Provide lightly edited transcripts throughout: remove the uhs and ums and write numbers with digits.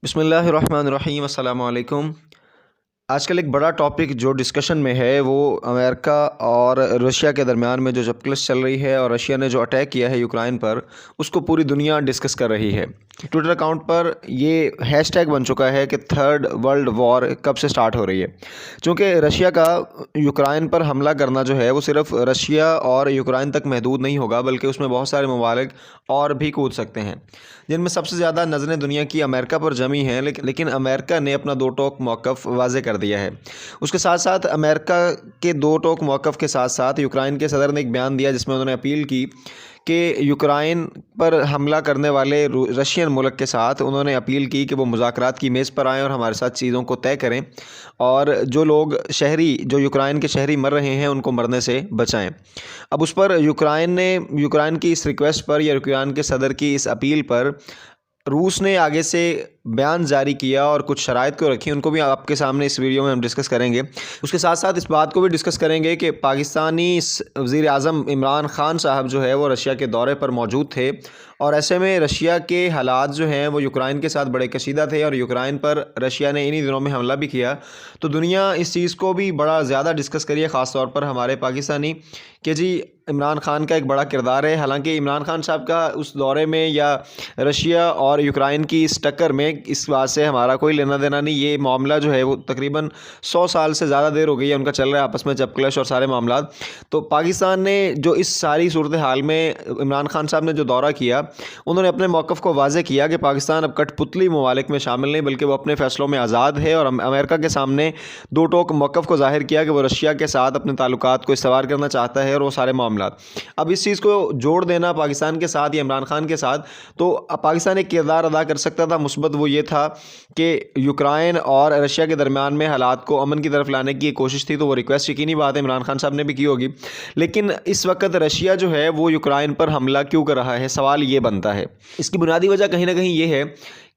बिस्मिल्लाहिर्रहमानिर्रहीम अस्सलाम वालेकुम। आजकल एक बड़ा टॉपिक जो डिस्कशन में है वो अमेरिका और रशिया के दरमियान में जो जबकलश चल रही है और रशिया ने जो अटैक किया है यूक्रेन पर, उसको पूरी दुनिया डिस्कस कर रही है। ट्विटर अकाउंट पर ये हैशटैग बन चुका है कि थर्ड वर्ल्ड वॉर कब से स्टार्ट हो रही है। चूँकि रशिया का यूक्रेन पर हमला करना जो है वो सिर्फ रशिया और यूक्रेन तक महदूद नहीं होगा, बल्कि उसमें बहुत सारे ममालिक और भी कूद सकते हैं, जिनमें सबसे ज़्यादा नज़रें दुनिया की अमेरिका पर जमी हैं। लेकिन अमेरिका ने अपना दो टोक मौक़िफ़ वाज़े कर दिया है। उसके साथ साथ अमेरिका के दो टोक मौक़िफ़ के साथ साथ यूक्रेन के सदर ने एक बयान दिया जिसमें उन्होंने अपील की कि यूक्रेन पर हमला करने वाले रशियन मुल्क के साथ उन्होंने अपील की कि वो मुज़ाकरात की मेज़ पर आएँ और हमारे साथ चीज़ों को तय करें, और जो लोग जो यूक्रेन के शहरी मर रहे हैं उनको मरने से बचाएं। अब उस पर यूक्रेन की इस रिक्वेस्ट पर या यूक्रेन के सदर की इस अपील पर रूस ने आगे से बयान जारी किया और कुछ शराइत को रखी, उनको भी आपके सामने इस वीडियो में हम डिस्कस करेंगे। उसके साथ साथ इस बात को भी डिस्कस करेंगे कि पाकिस्तानी वज़ीर आज़म इमरान ख़ान साहब जो है वो रशिया के दौरे पर मौजूद थे, और ऐसे में रशिया के हालात जो हैं वो यूक्रेन के साथ बड़े कशीदा थे और यूक्रेन पर रशिया ने इन्हीं दिनों में हमला भी किया। तो दुनिया इस चीज़ को भी बड़ा ज़्यादा डिस्कस करी है, ख़ास तौर पर हमारे पाकिस्तानी, कि जी इमरान ख़ान का एक बड़ा किरदार है। हालांकि इमरान ख़ान साहब का उस दौरे में या रशिया और यूक्रेन की इस टक्कर में इस बात से हमारा कोई लेना देना नहीं। ये मामला जो है वो तकरीबन 100 साल से ज़्यादा देर हो गई है उनका चल रहा है आपस में जबकलश और सारे मामला। तो पाकिस्तान ने जो इस सारी सूरत हाल में इमरान ख़ान साहब ने जो दौरा किया, उन्होंने अपने मौक़िफ़ को वाज़े किया कि पाकिस्तान अब कठपुतली ममालिक में शामिल नहीं, बल्कि वो अपने फ़ैसलों में आज़ाद है, और अमेरिका के सामने दो टोक मौक़िफ़ को ज़ाहिर किया कि वो रशिया के साथ अपने ताल्लुकात को इस्तवार करना चाहता है और वो सारे मामला। अब इस चीज़ को जोड़ देना पाकिस्तान के साथ या इमरान ख़ान के साथ, तो पाकिस्तान एक किरदार अदा कर सकता था मुस्बत। वो ये था कि यूक्रेन और रशिया के दरमियान में हालात को अमन की तरफ लाने की एक कोशिश थी, तो वो रिक्वेस्ट यकीनी बात है इमरान ख़ान साहब ने भी की होगी। लेकिन इस वक्त रशिया जो है वो यूक्रेन पर हमला क्यों कर रहा है, सवाल ये बनता है। इसकी बुनियादी वजह कहीं ना कहीं ये है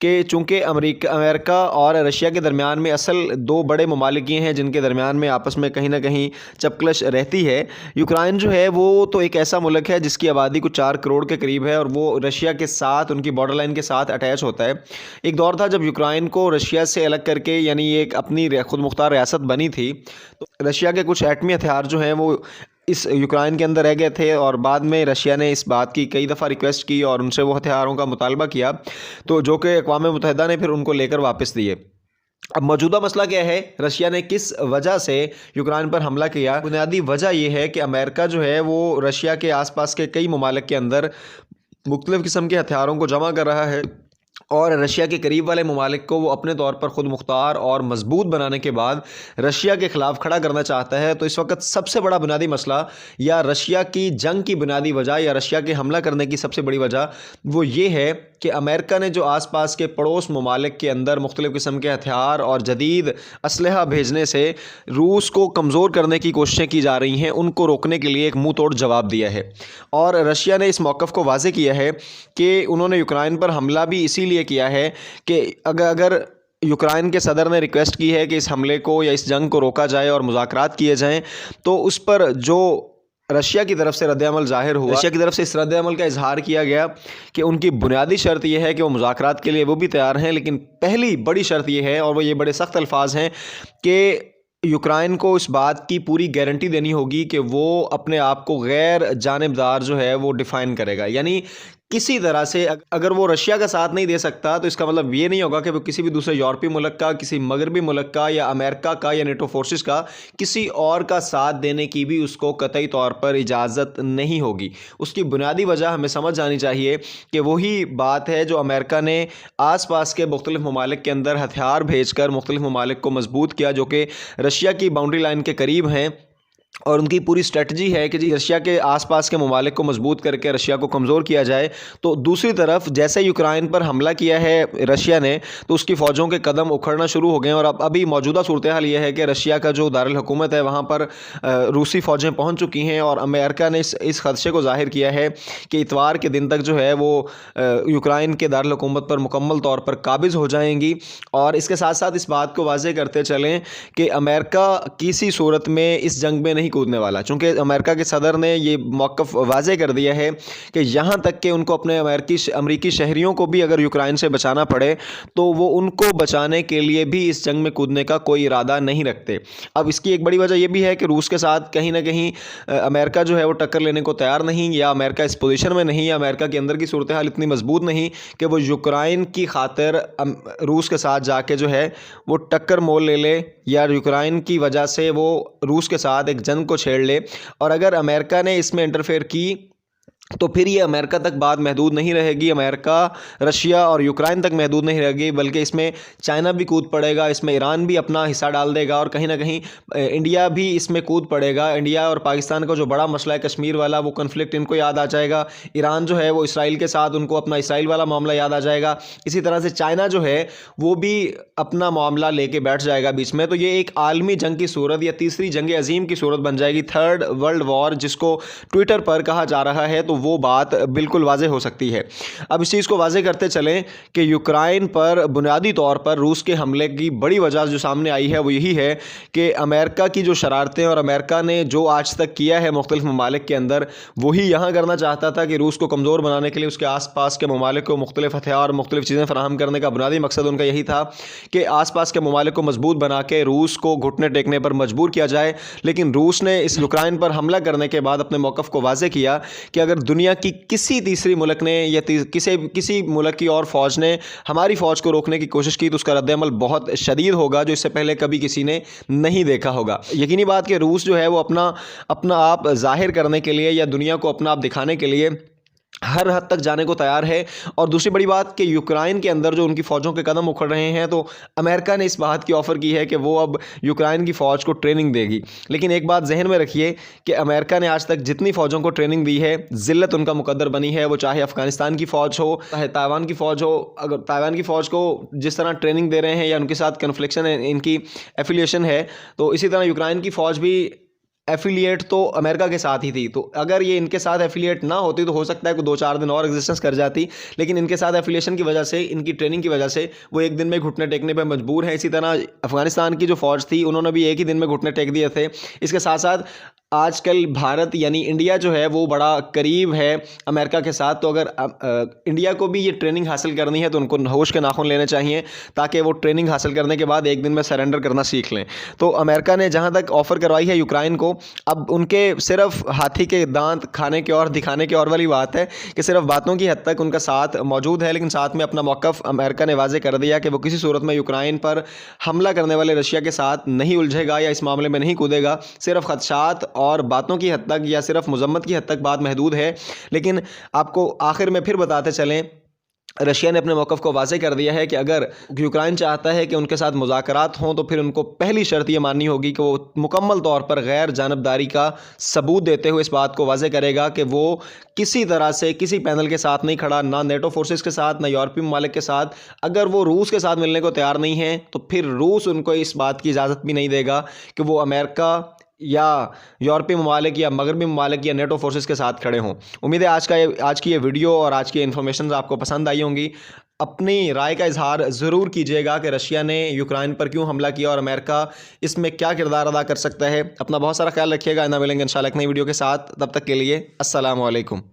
कि चूँकि अमेरिका और रशिया के दरमियान में असल दो बड़े ममालिक ये हैं जिनके दरमियान में आपस में कहीं ना कहीं चपकलश रहती है। यूक्रेन जो है वो तो एक ऐसा मुल्क है जिसकी आबादी कुछ 4 करोड़ के करीब है, और वो रशिया के साथ उनकी बॉर्डर लाइन के साथ अटैच होता है। एक दौर था जब यूक्रेन को रशिया से अलग करके, यानी ये एक अपनी खुद मुख्तार रियासत बनी थी, तो रशिया के कुछ एटमी हथियार जो हैं वो इस यूक्रेन के अंदर रह गए थे, और बाद में रशिया ने इस बात की कई दफ़ा रिक्वेस्ट की और उनसे वो हथियारों का मुतालबा किया, तो जो कि अक़वाम मुत्तहिदा ने फिर उनको लेकर वापस दिए। अब मौजूदा मसला क्या है, रशिया ने किस वजह से यूक्रेन पर हमला किया? बुनियादी वजह यह है कि अमेरिका जो है वो रशिया के आसपास के कई ममालिक के अंदर मुख्तलिफ़ किस्म के हथियारों को जमा कर रहा है, और रशिया के करीब वाले ममालिक को वो अपने तौर पर ख़ुद मुख्तार और मजबूत बनाने के बाद रशिया के ख़िलाफ़ खड़ा करना चाहता है। तो इस वक्त सबसे बड़ा बुनियादी मसला, या रशिया की जंग की बुनियादी वजह, या रशिया के हमला करने की सबसे बड़ी वजह, वो ये है कि अमेरिका ने जो आसपास के पड़ोस ममालिक के अंदर मुख्तलिफ़ किस्म के हथियार और जदीद असलहा भेजने से रूस को कमज़ोर करने की कोशिशें की जा रही हैं, उनको रोकने के लिए एक मुँह तोड़ जवाब दिया है। और रशिया ने इस मौक़िफ़ को वाज़े किया है कि उन्होंने यूक्रेन पर हमला भी इसीलिए किया है कि अगर यूक्रेन के सदर ने रिक्वेस्ट की है कि इस हमले को या इस जंग को रोका जाए और मुज़ाकरात किए जाएं, तो उस पर जो रशिया की तरफ से रद्द-ए-अमल ज़ाहिर हुआ, रशिया की तरफ से इस रद्द-ए-अमल का इजहार किया गया कि उनकी बुनियादी शर्त यह है कि वो मुज़ाकरात के लिए वो भी तैयार हैं, लेकिन पहली बड़ी शर्त यह है, और वो ये बड़े सख्त अल्फाज हैं, कि यूक्रेन को इस बात की पूरी गारंटी देनी होगी कि वो अपने आप को गैर जानिबदार जो है वो डिफ़ाइन करेगा। यानी किसी तरह से अगर वो रशिया का साथ नहीं दे सकता, तो इसका मतलब ये नहीं होगा कि वो किसी भी दूसरे यूरोपीय मुल्क का, किसी मगरबी मुल्क का, या अमेरिका का, या नेटो फोर्सेस का, किसी और का साथ देने की भी उसको कतई तौर पर इजाज़त नहीं होगी। उसकी बुनियादी वजह हमें समझ आनी चाहिए कि वही बात है जो अमेरिका ने आसपास के मुख्तलिफ़ ममालिक के अंदर हथियार भेजकर मुख्तलिफ़ ममालिक को मजबूत किया, जो कि रशिया की बाउंड्री लाइन के करीब हैं, और उनकी पूरी स्ट्रेटजी है कि जी रशिया के आसपास के ममालिक को मजबूत करके रशिया को कमज़ोर किया जाए। तो दूसरी तरफ जैसे यूक्रेन पर हमला किया है रशिया ने, तो उसकी फ़ौजों के कदम उखड़ना शुरू हो गए, और अब अभी मौजूदा सूरत हाल ये है कि रशिया का जो दारुल हुकूमत है वहाँ पर रूसी फ़ौजें पहुँच चुकी हैं, और अमेरिका ने इस खदशे को ज़ाहिर किया है कि इतवार के दिन तक जो है वो यूक्रेन के दारुल हुकूमत पर मुकम्मल तौर पर काबिज़ हो जाएंगी। और इसके साथ साथ इस बात को वाज़े करते चलें कि अमेरिका किसी सूरत में इस जंग में नहीं कूदने वाला, चूँकि अमेरिका के सदर ने ये मौक़िफ़ वाज़े कर दिया है कि यहाँ तक कि उनको अपने अमरीकी शहरियों को भी अगर यूक्रेन से बचाना पड़े तो वो उनको बचाने के लिए भी इस जंग में कूदने का कोई इरादा नहीं रखते। अब इसकी एक बड़ी वजह ये भी है कि रूस के साथ कहीं ना कहीं अमेरिका जो है वो टक्कर लेने को तैयार नहीं, या अमेरिका इस पोजीशन में नहीं, या अमेरिका के अंदर की सूरत हाल इतनी मजबूत नहीं कि वो यूक्रेन की खातिर रूस के साथ जाके जो है वो टक्कर मोल ले ले, या यूक्रेन की वजह से वो रूस के साथ एक जंग को छेड़ ले। और अगर अमेरिका ने इसमें इंटरफेयर की तो फिर ये अमेरिका तक बात महदूद नहीं रहेगी, अमेरिका, रशिया और यूक्रेन तक महदूद नहीं रहेगी, बल्कि इसमें चाइना भी कूद पड़ेगा, इसमें ईरान भी अपना हिस्सा डाल देगा, और कहीं ना कहीं इंडिया भी इसमें कूद पड़ेगा। इंडिया और पाकिस्तान का जो बड़ा मसला है कश्मीर वाला, वो कन्फ्लिक्ट इनको याद आ जाएगा। ईरान जो है वो इसराइल के साथ, उनको अपना इसराइल वाला मामला याद आ जाएगा। इसी तरह से चाइना जो है वो भी अपना मामला लेके बैठ जाएगा बीच में। तो ये एक आलमी जंग की सूरत या तीसरी जंग अजीम की सूरत बन जाएगी, थर्ड वर्ल्ड वॉर, जिसको ट्विटर पर कहा जा रहा है। तो वो बात बिल्कुल वाज़े हो सकती है। अब इस चीज़ को वाज़े करते चलें कि यूक्रेन पर बुनियादी तौर पर रूस के हमले की बड़ी वजह जो सामने आई है वो यही है कि अमेरिका की जो शरारतें, और अमेरिका ने जो आज तक किया है मुख्तलिफ ममालिक के अंदर, वही यहाँ करना चाहता था कि रूस को कमज़ोर बनाने के लिए उसके आस पास के ममालिक को मुख्तलिफ हथियार, मुख्तलिफ चीज़ें फराहम करने का बुनियादी मकसद उनका यही था कि आस पास के ममालिक को मजबूत बना के रूस को घुटने टेकने पर मजबूर किया जाए। लेकिन रूस ने इस यूक्रेन पर हमला करने के बाद अपने मौक़िफ़ को वाज़े किया कि अगर दुनिया की किसी तीसरी मुल्क ने या किसी मुल्क की और फ़ौज ने हमारी फ़ौज को रोकने की कोशिश की तो उसका रद्द-ए-अमल बहुत शदीद होगा, जो इससे पहले कभी किसी ने नहीं देखा होगा। यकीनी बात कि रूस जो है वो अपना आप ज़ाहिर करने के लिए या दुनिया को अपना आप दिखाने के लिए हर हद तक जाने को तैयार है। और दूसरी बड़ी बात कि यूक्रेन के अंदर जो उनकी फ़ौजों के कदम उखड़ रहे हैं, तो अमेरिका ने इस बात की ऑफ़र की है कि वो अब यूक्रेन की फ़ौज को ट्रेनिंग देगी। लेकिन एक बात जहन में रखिए कि अमेरिका ने आज तक जितनी फ़ौजों को ट्रेनिंग दी है, ज़िल्लत उनका मुकद्दर बनी है। वो चाहे अफ़गानिस्तान की फ़ौज हो, चाहे ताइवान की फ़ौज हो, अगर ताइवान की फ़ौज को जिस तरह ट्रेनिंग दे रहे हैं या उनके साथ कन्फ्लिक्शन है, इनकी एफिलिएशन है, तो इसी तरह यूक्रेन की फ़ौज भी एफिलिएट तो अमेरिका के साथ ही थी। तो अगर ये इनके साथ एफिलिएट ना होती तो हो सकता है कि 2-4 दिन और एग्जिस्टेंस कर जाती, लेकिन इनके साथ एफिलिएशन की वजह से, इनकी ट्रेनिंग की वजह से वो एक दिन में घुटने टेकने पर मजबूर है। इसी तरह अफगानिस्तान की जो फ़ौज थी उन्होंने भी एक ही दिन में घुटने टेक दिए थे। इसके साथ साथ आजकल भारत यानी इंडिया जो है वो बड़ा करीब है अमेरिका के साथ। तो अगर इंडिया को भी ये ट्रेनिंग हासिल करनी है तो उनको होश के नाखून लेने चाहिए, ताकि वो ट्रेनिंग हासिल करने के बाद एक दिन में सरेंडर करना सीख लें। तो अमेरिका ने जहाँ तक ऑफ़र करवाई है यूक्रेन को, अब उनके सिर्फ हाथी के दांत खाने के और दिखाने के और वाली बात है कि सिर्फ बातों की हद तक उनका साथ मौजूद है, लेकिन साथ में अपना मौक़िफ़ अमेरिका ने वाज़े कर दिया कि वो किसी सूरत में यूक्रेन पर हमला करने वाले रशिया के साथ नहीं उलझेगा या इस मामले में नहीं कूदेगा। सिर्फ ख़दशात और बातों की हद तक या सिर्फ मज़म्मत की हद तक बात महदूद है। लेकिन आपको आखिर में फिर बताते चलें, रशिया ने अपने मौक़िफ़ को वाज़े कर दिया है कि अगर यूक्रेन चाहता है कि उनके साथ मुज़ाकरात हों तो फिर उनको पहली शर्त ये माननी होगी कि वो मुकम्मल तौर पर गैर जानबदारी का सबूत देते हुए इस बात को वाज़े करेगा कि वो किसी तरह से किसी पैनल के साथ नहीं खड़ा, ना नेटो फोर्सेस के साथ, ना यूरोपीय ममालिक के साथ। अगर वो रूस के साथ मिलने को तैयार नहीं है तो फिर रूस उनको इस बात की इजाज़त भी नहीं देगा कि वो अमेरिका या यूरोपीय ममालिक या मगरबी ममालिक या नेटो फोर्सेस के साथ खड़े हों। उम्मीद है आज की ये वीडियो और आज की इन्फॉर्मेशन आपको पसंद आई होंगी। अपनी राय का इजहार ज़रूर कीजिएगा कि रशिया ने यूक्रेन पर क्यों हमला किया और अमेरिका इसमें क्या किरदार अदा कर सकता है। अपना बहुत सारा ख्याल रखिएगा। ना मिलेंगे इंशाल्लाह एक नई वीडियो के साथ, तब तक के लिए अस्सलाम वालेकुम।